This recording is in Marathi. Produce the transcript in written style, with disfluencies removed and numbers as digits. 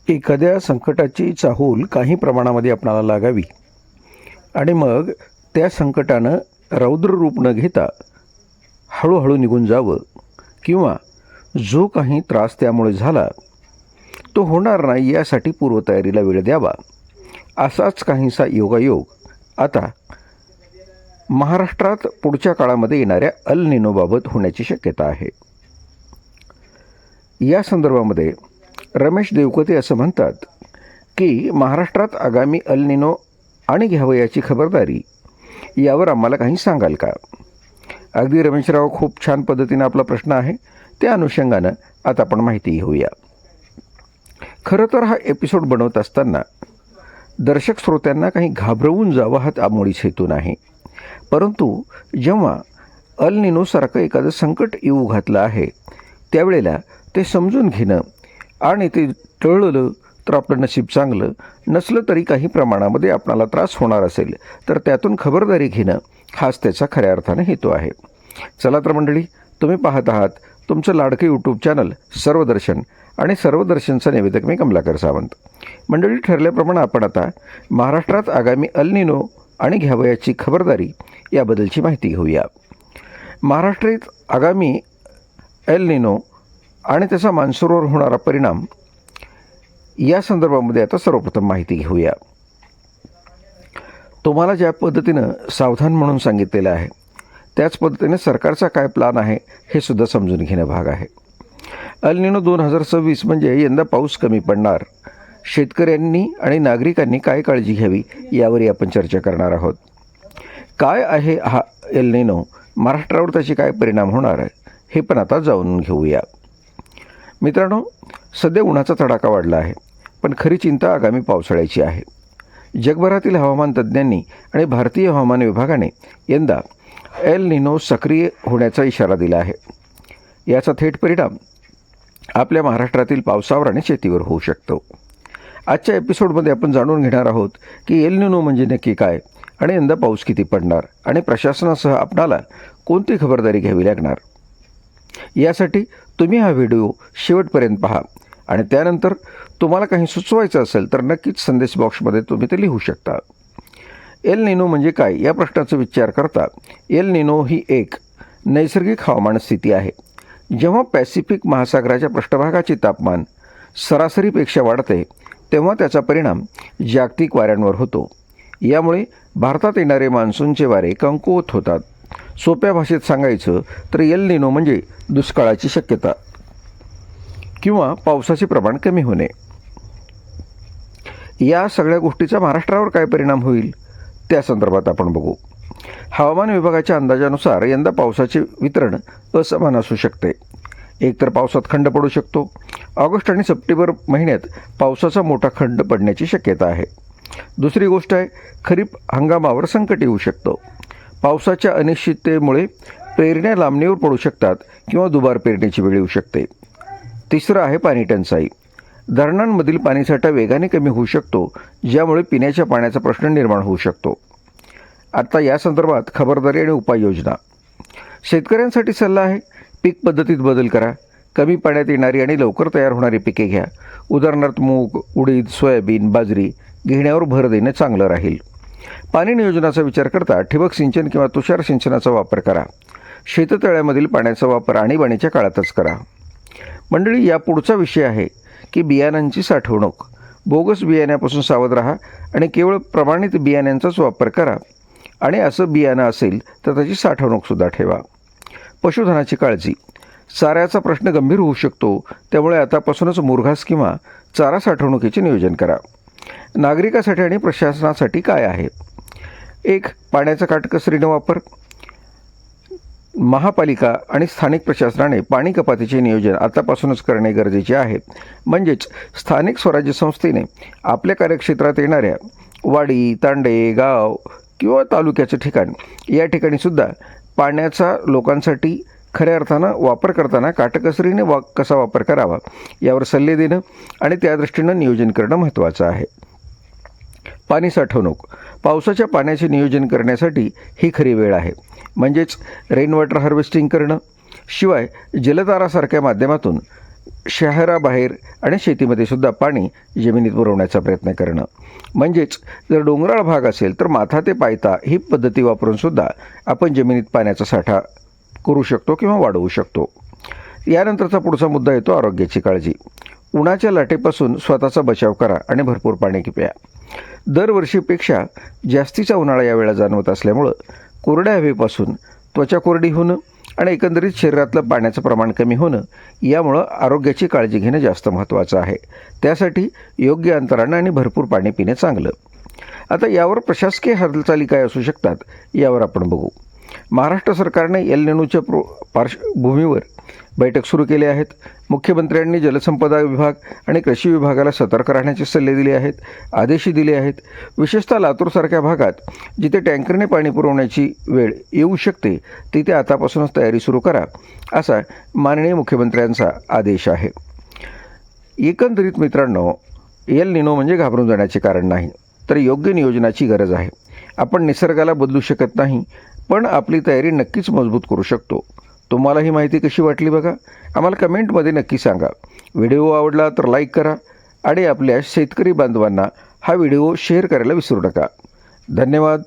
एखाद्या संकटाची चाहूल काही प्रमाणामध्ये आपणाला लागावी आणि मग त्या संकटानं रौद्र रूप न घेता हळूहळू निघून जावं किंवा जो काही त्रास त्यामुळे झाला तो होणार नाही यासाठी पूर्वतयारीला वेळ द्यावा, असाच काहीसा योगायोग आता महाराष्ट्रात पुढच्या काळामध्ये येणाऱ्या अल निनोबाबत होण्याची शक्यता आहे. या संदर्भामध्ये रमेश देवकते असं म्हणतात की महाराष्ट्रात आगामी अल निनो आणि घ्यावयाची खबरदारी यावर आम्हाला काही सांगाल का? अगदी रमेशराव, खूप छान पद्धतीनं आपला प्रश्न आहे. त्या अनुषंगानं आता आपण माहिती घेऊया. खरं तर हा एपिसोड बनवत असताना दर्शक श्रोत्यांना काही घाबरवून जावं हा त्यामुळेच हेतू नाही, परंतु जेव्हा अल निनोसारखं एखादं संकट येऊ घातलं आहे त्यावेळेला ते समजून घेणं आणि ते टळलं तर आपलं नशीब चांगलं, नसलं तरी काही प्रमाणामध्ये आपणाला त्रास होणार असेल तर त्यातून खबरदारी घेणं हाच त्याचा खऱ्या अर्थानं हेतू आहे. चला तर मंडळी, तुम्ही पाहत आहात तुमचं लाडकं यूट्यूब चॅनल सर्वदर्शन आणि सर्वदर्शनचा निवेदक मी कमलाकर सावंत. मंडळी, ठरल्याप्रमाणे आपण आता महाराष्ट्रात आगामी अल निनो आणि घ्यावयाची खबरदारी याबद्दलची माहिती घेऊया. महाराष्ट्रात आगामी एल निनो आणि त्याचा मान्सूनवर होणारा परिणाम या संदर्भामध्ये आता सर्वप्रथम माहिती घेऊया. तुम्हाला ज्या पद्धतीनं सावधान म्हणून सांगितलेलं आहे त्याच पद्धतीने सरकारचा काय प्लान आहे हे सुद्धा समजून घेणं भाग आहे. अल निनो 2026 म्हणजे यंदा पाऊस कमी पडणार. शेतकऱ्यांनी आणि नागरिकांनी काय काळजी घ्यावी यावरही आपण चर्चा करणार आहोत. काय आहे हा एल निनो, महाराष्ट्रावर त्याचे काय परिणाम होणार आहे हे पण आता जाणून घेऊया. मित्रांनो, सध्या उन्हाचा तडाखा वाढला आहे, पण खरी चिंता आगामी पावसाळ्याची आहे. जगभरातील हवामान तज्ज्ञांनी आणि भारतीय हवामान विभागाने यंदा एल निनो सक्रिय होण्याचा इशारा दिला आहे. याचा थेट परिणाम आपल्या महाराष्ट्रातील पावसावर आणि शेतीवर होऊ शकतो. आजच्या एपिसोडमध्ये आपण जाणून घेणार आहोत की एल निनो म्हणजे नक्की काय आणि यंदा पाऊस किती पडणार आणि प्रशासनासह आपणाला कोणती खबरदारी घ्यावी लागणार. यासाठी तुम्ही हा व्हिडिओ शेवटपर्यंत पहा आणि त्यानंतर तुम्हाला काही सुचवायचं असेल तर नक्कीच संदेश बॉक्समध्ये तुम्ही ते लिहू शकता. एल निनो म्हणजे काय या प्रश्नाचा विचार करता एल निनो ही एक नैसर्गिक हवामान स्थिती आहे. जेव्हा पॅसिफिक महासागराच्या पृष्ठभागाचे तापमान सरासरीपेक्षा वाढते तेव्हा त्याचा परिणाम जागतिक वाऱ्यांवर होतो. यामुळे भारतात येणारे मान्सूनचे वारे कमकुवत होतात. सोप्या भाषेत सांगायचं तर एल निनो म्हणजे दुष्काळाची शक्यता किंवा पावसाचे प्रमाण कमी होणे. या सगळ्या गोष्टीचा महाराष्ट्रावर काय परिणाम होईल त्या संदर्भात आपण बघू. हवामान विभागाच्या अंदाजानुसार यंदा पावसाचे वितरण असमान असू शकते. एकतर पावसात खंड पडू शकतो. ऑगस्ट आणि सप्टेंबर महिन्यात पावसाचा मोठा खंड पडण्याची शक्यता आहे. दुसरी गोष्ट आहे, खरीप हंगामावर संकट येऊ शकतं. पावसाच्या अनिश्चिततेमुळे पेरण्या लांबणीवर पडू शकतात किंवा दुबार पेरण्याची वेळ येऊ शकते. तिसरं आहे पाणी टंचाई. धरणांमधील पाणीसाठा वेगाने कमी होऊ शकतो, ज्यामुळे पिण्याच्या पाण्याचा प्रश्न निर्माण होऊ शकतो. आता या संदर्भात खबरदारी आणि उपाययोजना. शेतकऱ्यांसाठी सल्ला आहे, पीक पद्धतीत बदल करा. कमी पाण्यात येणारी आणि लवकर तयार होणारी पिके घ्या. उदाहरणार्थ मूग, उडीद, सोयाबीन, बाजरी घेण्यावर भर देणं चांगलं राहील. पाणी नियोजनाचा विचार करता ठिबक सिंचन किंवा तुषार सिंचनाचा वापर करा. शेततळ्यामधील पाण्याचा वापर आणीबाणीच्या काळातच करा. मंडळी, या पुढचा विषय आहे की बियाणांची साठवणूक. बोगस बियाण्यापासून सावध राहा आणि केवळ प्रमाणित बियाण्यांचाच वापर करा आणि असं बियाणं असेल तर त्याची साठवणूकसुद्धा ठेवा. पशुधनाची काळजी. चाऱ्याचा प्रश्न गंभीर होऊ शकतो, त्यामुळे आतापासूनच मुरघास किंवा चारा साठवणुकीचे नियोजन करा. नागरिकासाठी आणि प्रशासनासाठी काय आहे? एक, पाण्याचा काटकसरीने वापर. महापालिका आणि स्थानिक प्रशासनाने पाणी कपातीचे नियोजन आतापासूनच करणे गरजेचे आहे. म्हणजेच स्थानिक स्वराज्य संस्थेने आपल्या कार्यक्षेत्रात येणाऱ्या वाडी, तांडे, गाव किंवा तालुक्याचे ठिकाण या ठिकाणीसुद्धा पाण्याचा लोकांसाठी खऱ्या अर्थानं वापर करताना काटकसरीने कसा वापर करावा यावर सल्ले देणं आणि त्या दृष्टीनं नियोजन करणं महत्त्वाचं आहे. पाणी साठवणूक. पावसाच्या पाण्याचे नियोजन करण्यासाठी ही खरी वेळ आहे. म्हणजेच रेन वॉटर हार्वेस्टिंग करणं. शिवाय जलधारासारख्या माध्यमातून शहराबाहेर आणि शेतीमध्ये सुद्धा पाणी जमिनीत मुरवण्याचा प्रयत्न करणं. म्हणजेच जर डोंगराळ भाग असेल तर माथा ते पायथा ही पद्धती वापरून सुद्धा आपण जमिनीत पाण्याचा साठा करू शकतो किंवा वाढवू शकतो. यानंतरचा पुढचा मुद्दा येतो आरोग्याची काळजी. उन्हाच्या लाटेपासून स्वतःचा बचाव करा आणि भरपूर पाणी प्या. दरवर्षीपेक्षा जास्तीचा उन्हाळा यावेळेला जाणवत असल्यामुळं कोरड्या हवेपासून त्वचा कोरडी होणं आणि एकंदरीत शरीरातलं पाण्याचं प्रमाण कमी होणं यामुळं आरोग्याची काळजी घेणं जास्त महत्त्वाचं आहे. त्यासाठी योग्य अंतरानं आणि भरपूर पाणी पिणे चांगलं. आता यावर प्रशासकीय हालचाली काय असू शकतात यावर आपण बघू. महाराष्ट्र सरकारने एल निनोच्या पार्श्वभूमीवर बैठक सुरू केली आहेत. मुख्यमंत्र्यांनी जलसंपदा विभाग आणि कृषी विभागाला सतर्क राहण्याचे सल्ले दिले आहेत, आदेशही दिले आहेत. विशेषतः लातूरसारख्या भागात जिथे टँकरने पाणी पुरवण्याची वेळ येऊ शकते तिथे आतापासूनच तयारी सुरू करा, असा माननीय मुख्यमंत्र्यांचा आदेश आहे. एकंदरीत मित्रांनो, एल निनो म्हणजे घाबरून जाण्याचे कारण नाही, तर योग्य नियोजनाची गरज आहे. आपण निसर्गाला बदलू शकत नाही, पण आपली तयारी नक्कीच मजबूत करू शकतो. तुम्हाला ही माहिती कशी वाटली बघा, आम्हाला कमेंटमध्ये नक्की सांगा. व्हिडिओ आवडला तर लाईक करा आणि आपल्या शेतकरी बांधवांना हा व्हिडिओ शेअर करायला विसरू नका. धन्यवाद.